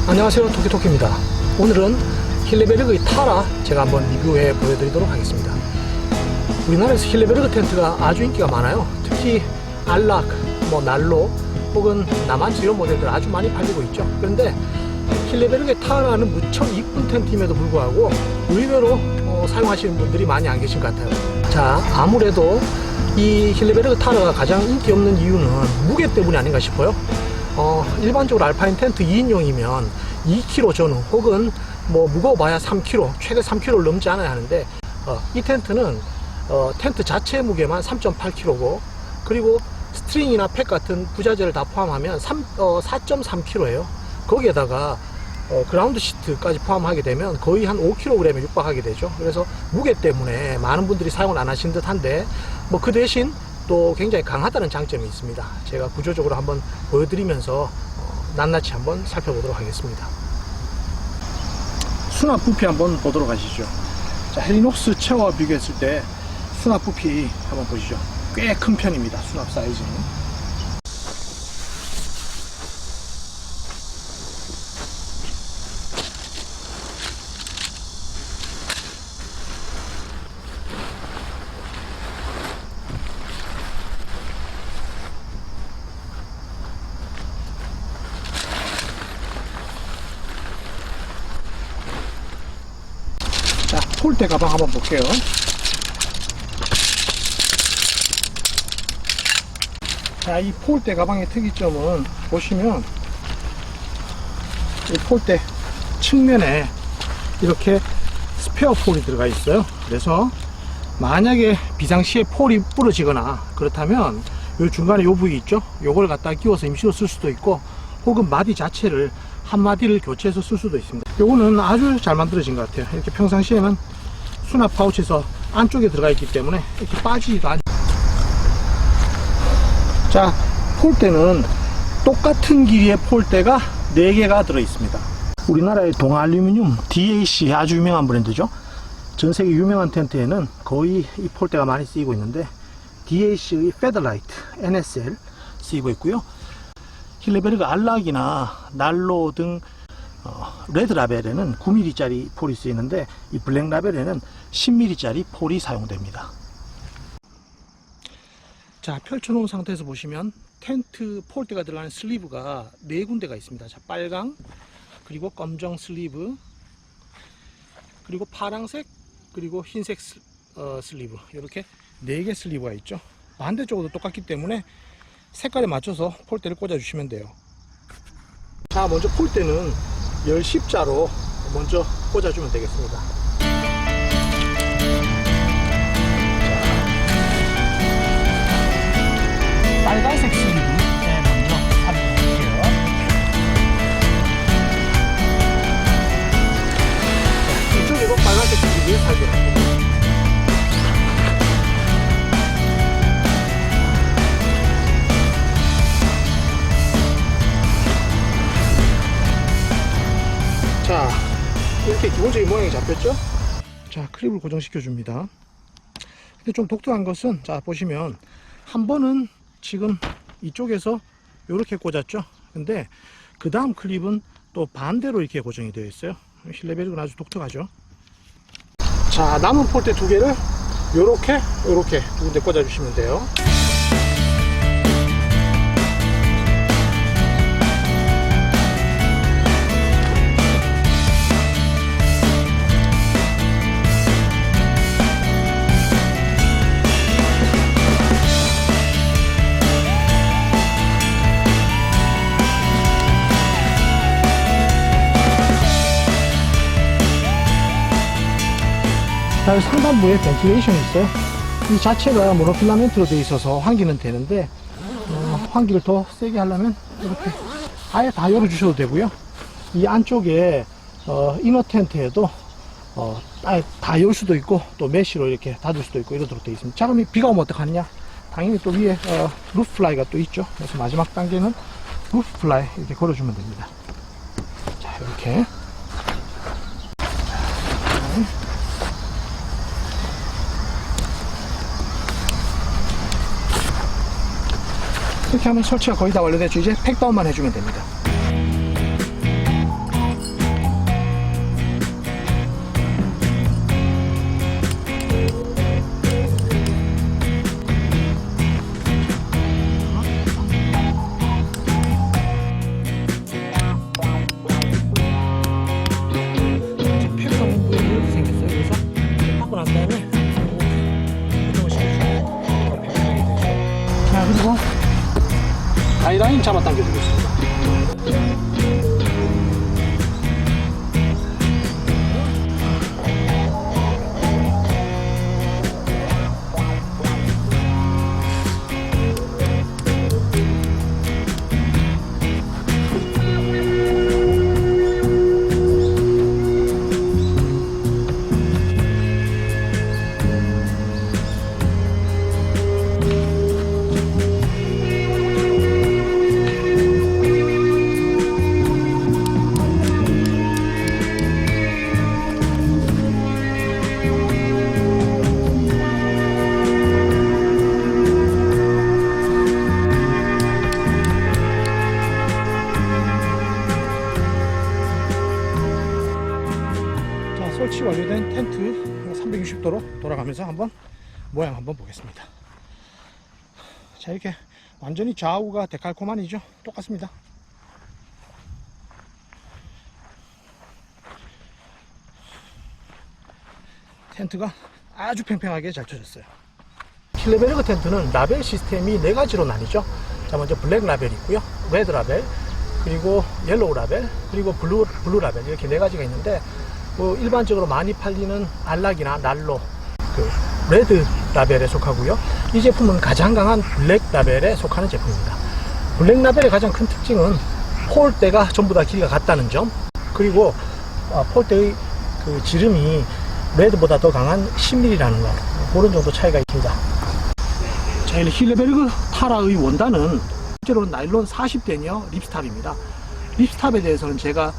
안녕하세요, 토끼토끼입니다. 오늘은 힐레베르그의 타라 제가 한번 리뷰해 보여드리도록 하겠습니다. 우리나라에서 힐레베르그 텐트가 아주 인기가 많아요. 특히 안락, 난로 혹은 나만치 이런 모델들 아주 많이 팔리고 있죠. 그런데 힐레베르그의 타라는 무척 이쁜 텐트임에도 불구하고 의외로 사용하시는 분들이 많이 안 계신 것 같아요. 자, 아무래도 이 힐레베르그 타라가 가장 인기 없는 이유는 무게 때문이 아닌가 싶어요. 일반적으로 알파인 텐트 2인용이면 2kg 전후 혹은 무거워봐야 3kg, 최대 3kg를 넘지 않아야 하는데 이 텐트는 텐트 자체 무게만 3.8kg고 그리고 스트링이나 팩 같은 부자재를 다 포함하면 4.3kg예요. 거기에다가 그라운드 시트까지 포함하게 되면 거의 한 5kg에 육박하게 되죠. 그래서 무게 때문에 많은 분들이 사용을 안 하신 듯 한데 그 대신 또 굉장히 강하다는 장점이 있습니다. 제가 구조적으로 한번 보여드리면서 낱낱이 한번 살펴보도록 하겠습니다. 수납 부피 한번 보도록 하시죠. 자, 헬리녹스 체어와 비교했을 때 수납 부피 한번 보시죠. 꽤 큰 편입니다. 수납 사이즈는. 자, 폴대 가방 한번 볼게요. 자, 이 폴대 가방의 특이점은 보시면 이 폴대 측면에 이렇게 스페어 폴이 들어가 있어요. 그래서 만약에 비상시에 폴이 부러지거나 그렇다면 요 중간에 요 부위 있죠? 요걸 갖다 끼워서 임시로 쓸 수도 있고 혹은 마디 자체를 한 마디를 교체해서 쓸 수도 있습니다. 요거는 아주 잘 만들어진 것 같아요. 이렇게 평상시에는 수납 파우치에서 안쪽에 들어가 있기 때문에 이렇게 빠지지도 않죠. 자, 폴대는 똑같은 길이의 폴대가 4개가 들어 있습니다. 우리나라의 동아알루미늄 DAC 아주 유명한 브랜드죠. 전 세계 유명한 텐트에는 거의 이 폴대가 많이 쓰이고 있는데 DAC의 페더라이트 NSL 쓰이고 있고요. 힐레베르그 안락이나 난로 등 레드 라벨에는 9mm짜리 폴이 쓰이는데 이 블랙 라벨에는 10mm짜리 폴이 사용됩니다. 자, 펼쳐놓은 상태에서 보시면 텐트 폴대가 들어가는 슬리브가 4군데가 있습니다. 자, 빨강, 그리고 검정 슬리브, 그리고 파랑색, 그리고 흰색 슬리브, 이렇게 4개 슬리브가 있죠. 반대쪽으로 똑같기 때문에 색깔에 맞춰서 폴대를 꽂아 주시면 돼요. 자, 먼저 폴대는 10십자로 먼저 꽂아 주면 되겠습니다. 빨간색 슬리브에 먼저 살펴볼게요. 이쪽으로 빨간색 슬리브에 살펴볼게요. 자, 이렇게 기본적인 모양이 잡혔죠? 자, 클립을 고정시켜 줍니다. 근데 좀 독특한 것은, 자, 보시면 한 번은 지금 이쪽에서 이렇게 꽂았죠. 근데 그 다음 클립은 또 반대로 이렇게 고정이 되어 있어요. 힐레베르그는 아주 독특하죠. 자, 남은 폴대 2개를 요렇게 두 군데 꽂아 주시면 돼요. 상단부에 벤틸레이션이 있어요. 이 자체가 모노필라멘트로 되어 있어서 환기는 되는데 환기를 더 세게 하려면 이렇게 아예 다 열어주셔도 되고요. 이 안쪽에 이너 텐트에도 아예 다 열 수도 있고 또 메쉬로 이렇게 닫을 수도 있고 이러도록 되어 있습니다. 자, 그럼 비가 오면 어떡하느냐? 당연히 또 위에 루프 플라이가 또 있죠. 그래서 마지막 단계는 루프 플라이 이렇게 걸어주면 됩니다. 자, 이렇게. 이렇게 하면 설치가 거의 다 완료됐죠. 이제 팩다운만 해주면 됩니다. 잡아당겨 주겠습니다. 설치 완료된 텐트 360도로 돌아가면서 한번 모양 한번 보겠습니다. 자, 이렇게 완전히 좌우가 데칼코마니죠. 똑같습니다. 텐트가 아주 팽팽하게 잘 쳐졌어요. 힐레베르그 텐트는 라벨 시스템이 4가지로 나뉘죠. 자, 먼저 블랙 라벨이 있고요, 레드 라벨, 그리고 옐로우 라벨, 그리고 블루 라벨, 이렇게 4가지가 있는데, 일반적으로 많이 팔리는 알락이나 난로, 레드 라벨에 속하고요. 이 제품은 가장 강한 블랙 라벨에 속하는 제품입니다. 블랙 라벨의 가장 큰 특징은 폴대가 전부 다 길이가 같다는 점, 그리고 폴대의 그 지름이 레드보다 더 강한 10mm라는 거, 그런 정도 차이가 있습니다. 자, 힐레베르그 타라의 원단은 실제로 나일론 40데니어 립스탑입니다. 립스탑에 대해서는 제가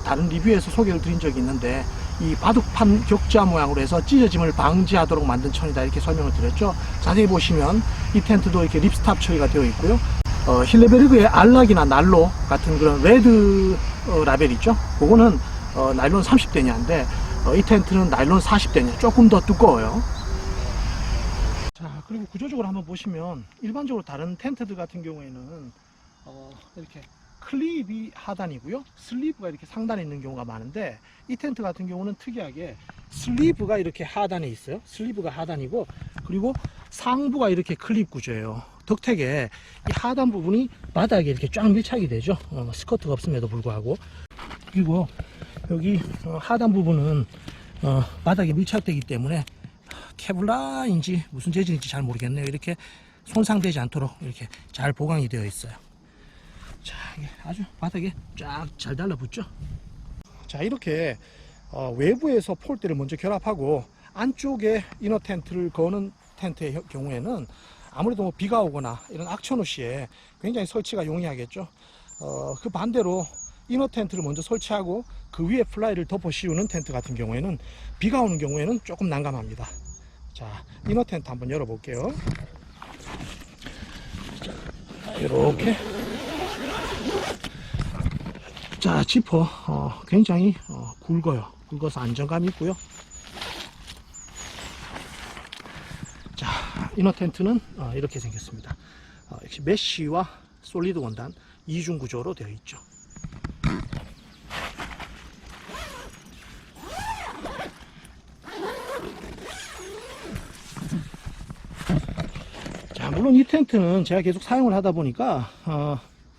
다른 리뷰에서 소개를 드린 적이 있는데, 이 바둑판 격자 모양으로 해서 찢어짐을 방지하도록 만든 천이다, 이렇게 설명을 드렸죠. 자세히 보시면 이 텐트도 이렇게 립스탑 처리가 되어 있고요. 힐레베르그의 알락이나 난로 같은 그런 레드 라벨 있죠. 그거는 나일론 30데니아인데 이 텐트는 나일론 40데니아, 조금 더 두꺼워요. 자, 그리고 구조적으로 한번 보시면 일반적으로 다른 텐트들 같은 경우에는 이렇게 클립이 하단이고요, 슬리브가 이렇게 상단에 있는 경우가 많은데, 이 텐트 같은 경우는 특이하게 슬리브가 이렇게 하단에 있어요. 슬리브가 하단이고, 그리고 상부가 이렇게 클립 구조예요. 덕택에 이 하단 부분이 바닥에 이렇게 쫙 밀착이 되죠. 스커트가 없음에도 불구하고. 그리고 여기 하단 부분은 바닥에 밀착되기 때문에 케블라인지 무슨 재질인지 잘 모르겠네요. 이렇게 손상되지 않도록 이렇게 잘 보강이 되어 있어요. 자, 이게 아주 바닥에 쫙 잘 달라붙죠. 자, 이렇게 외부에서 폴대를 먼저 결합하고 안쪽에 이너 텐트를 거는 텐트의 경우에는 아무래도 뭐 비가 오거나 이런 악천후 시에 굉장히 설치가 용이하겠죠. 그 반대로 이너 텐트를 먼저 설치하고 그 위에 플라이를 덮어 씌우는 텐트 같은 경우에는 비가 오는 경우에는 조금 난감합니다. 자, 이너 텐트 한번 열어 볼게요. 이렇게. 자, 지퍼 굉장히 굵어요. 굵어서 안정감이 있고요. 자, 이너 텐트는 이렇게 생겼습니다. 역시 메쉬와 솔리드 원단 이중 구조로 되어 있죠. 자, 물론 이 텐트는 제가 계속 사용을 하다 보니까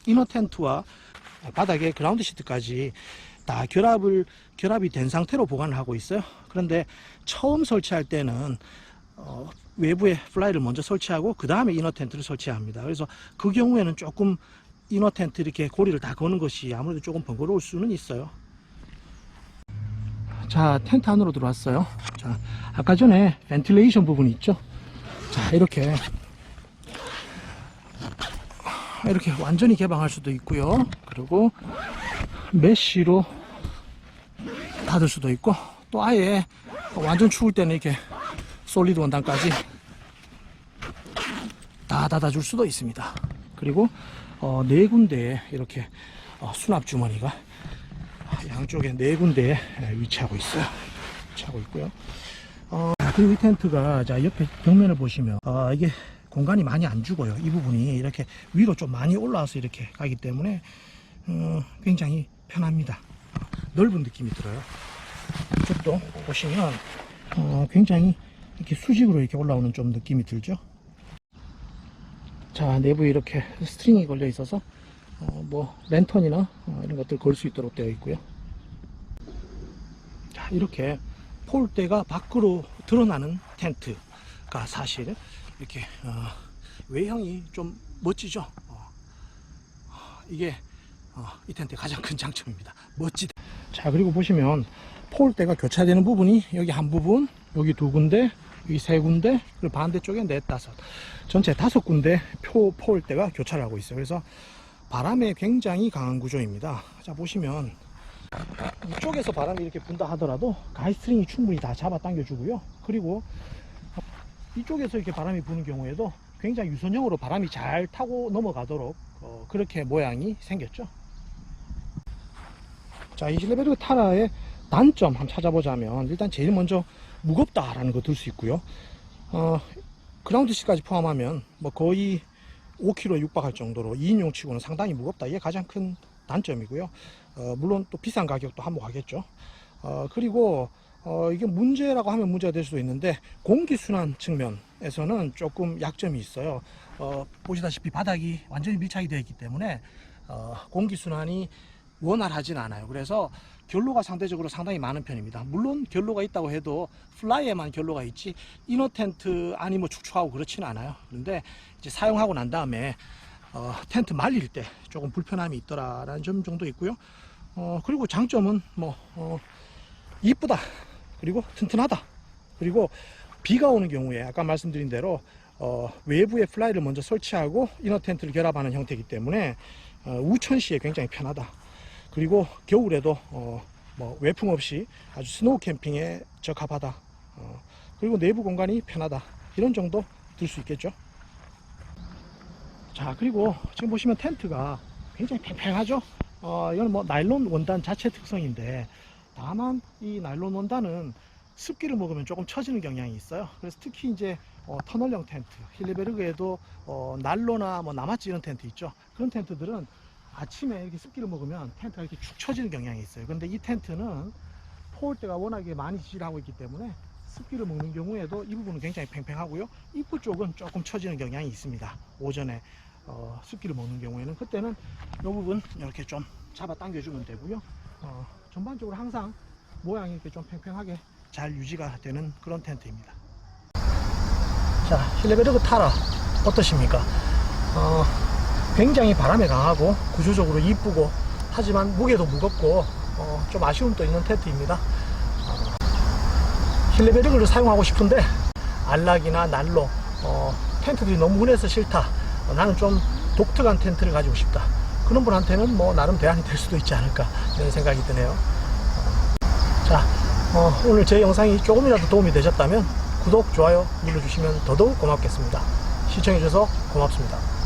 이너 텐트와 바닥에 그라운드 시트까지 다 결합이 된 상태로 보관을 하고 있어요. 그런데 처음 설치할 때는 외부에 플라이를 먼저 설치하고 그 다음에 이너 텐트를 설치해야 합니다. 그래서 그 경우에는 조금 이너 텐트 이렇게 고리를 다 거는 것이 아무래도 조금 번거로울 수는 있어요. 자, 텐트 안으로 들어왔어요. 자, 아까 전에 벤틸레이션 부분이 있죠. 자, 이렇게 완전히 개방할 수도 있고요. 그리고 메쉬로 닫을 수도 있고, 또 아예 완전 추울 때는 이렇게 솔리드 원단까지 다 닫아줄 수도 있습니다. 그리고 네 군데에 이렇게 수납 주머니가 양쪽에 네 군데에 위치하고 있어요. 위치하고 있고요. 그리고 이 텐트가, 자, 옆에 벽면을 보시면 이게 공간이 많이 안 죽어요. 이 부분이 이렇게 위로 좀 많이 올라와서 이렇게 가기 때문에 굉장히 편합니다. 넓은 느낌이 들어요. 이쪽도 보시면 굉장히 이렇게 수직으로 이렇게 올라오는 좀 느낌이 들죠. 자, 내부에 이렇게 스트링이 걸려 있어서 뭐 랜턴이나 이런 것들 걸 수 있도록 되어 있고요. 자, 이렇게 폴대가 밖으로 드러나는 텐트가 사실 이렇게 외형이 좀 멋지죠. 이게 이 텐트의 가장 큰 장점입니다. 멋지다. 자, 그리고 보시면 폴대가 교차되는 부분이 여기 한 부분, 여기 두 군데, 여기 세 군데, 그리고 반대쪽에 넷, 다섯, 전체 5군데 폴대가 교차를 하고 있어요. 그래서 바람에 굉장히 강한 구조입니다. 자, 보시면 이쪽에서 바람이 이렇게 분다 하더라도 가이스트링이 충분히 다 잡아 당겨 주고요. 그리고 이쪽에서 이렇게 바람이 부는 경우에도 굉장히 유선형으로 바람이 잘 타고 넘어가도록 그렇게 모양이 생겼죠. 자, 이 힐레베르그 타라의 단점 한번 찾아보자면, 일단 제일 먼저 무겁다라는 거 들 수 있고요. 그라운드 시까지 포함하면 뭐 거의 5kg에 육박할 정도로 2인용 치고는 상당히 무겁다. 이게 가장 큰 단점이고요. 물론 또 비싼 가격도 한몫하겠죠. 그리고 이게 문제라고 하면 문제가 될 수도 있는데, 공기순환 측면에서는 조금 약점이 있어요. 보시다시피 바닥이 완전히 밀착이 되어 있기 때문에 공기순환이 원활하진 않아요. 그래서 결로가 상대적으로 상당히 많은 편입니다. 물론 결로가 있다고 해도 플라이에만 결로가 있지 이너 텐트 안이 뭐 축축하고 그렇지는 않아요. 그런데 이제 사용하고 난 다음에 텐트 말릴 때 조금 불편함이 있더라라는 점 정도 있고요. 그리고 장점은 뭐 이쁘다, 그리고 튼튼하다, 그리고 비가 오는 경우에 아까 말씀드린 대로 외부에 플라이를 먼저 설치하고 이너 텐트를 결합하는 형태이기 때문에 우천 시에 굉장히 편하다. 그리고 겨울에도 뭐 외풍 없이 아주 스노우 캠핑에 적합하다. 그리고 내부 공간이 편하다. 이런 정도 들 수 있겠죠. 자, 그리고 지금 보시면 텐트가 굉장히 팽팽하죠. 이건 뭐 나일론 원단 자체 특성인데, 다만 이 나일론 원단은 습기를 먹으면 조금 처지는 경향이 있어요. 그래서 특히 이제 터널형 텐트, 힐레베르그에도 난로나 뭐 나마치 이런 텐트 있죠. 그런 텐트들은 아침에 이렇게 습기를 먹으면 텐트가 이렇게 축 처지는 경향이 있어요. 근데 이 텐트는 폴대가 워낙에 많이 지지하고 있기 때문에 습기를 먹는 경우에도 이 부분은 굉장히 팽팽하고요. 입구 쪽은 조금 처지는 경향이 있습니다. 오전에 습기를 먹는 경우에는, 그때는 이 부분 이렇게 좀 잡아 당겨주면 되고요. 전반적으로 항상 모양이 이렇게 좀 팽팽하게 잘 유지가 되는 그런 텐트입니다. 자, 힐레베르그 타라 어떠십니까? 굉장히 바람에 강하고 구조적으로 이쁘고, 하지만 무게도 무겁고 좀 아쉬움도 있는 텐트입니다. 힐레베르그를 사용하고 싶은데 안락이나 난로, 텐트들이 너무 운해서 싫다, 나는 좀 독특한 텐트를 가지고 싶다, 그런 분한테는 뭐 나름 대안이 될 수도 있지 않을까, 이런 생각이 드네요. 자, 오늘 제 영상이 조금이라도 도움이 되셨다면 구독, 좋아요 눌러주시면 더더욱 고맙겠습니다. 시청해주셔서 고맙습니다.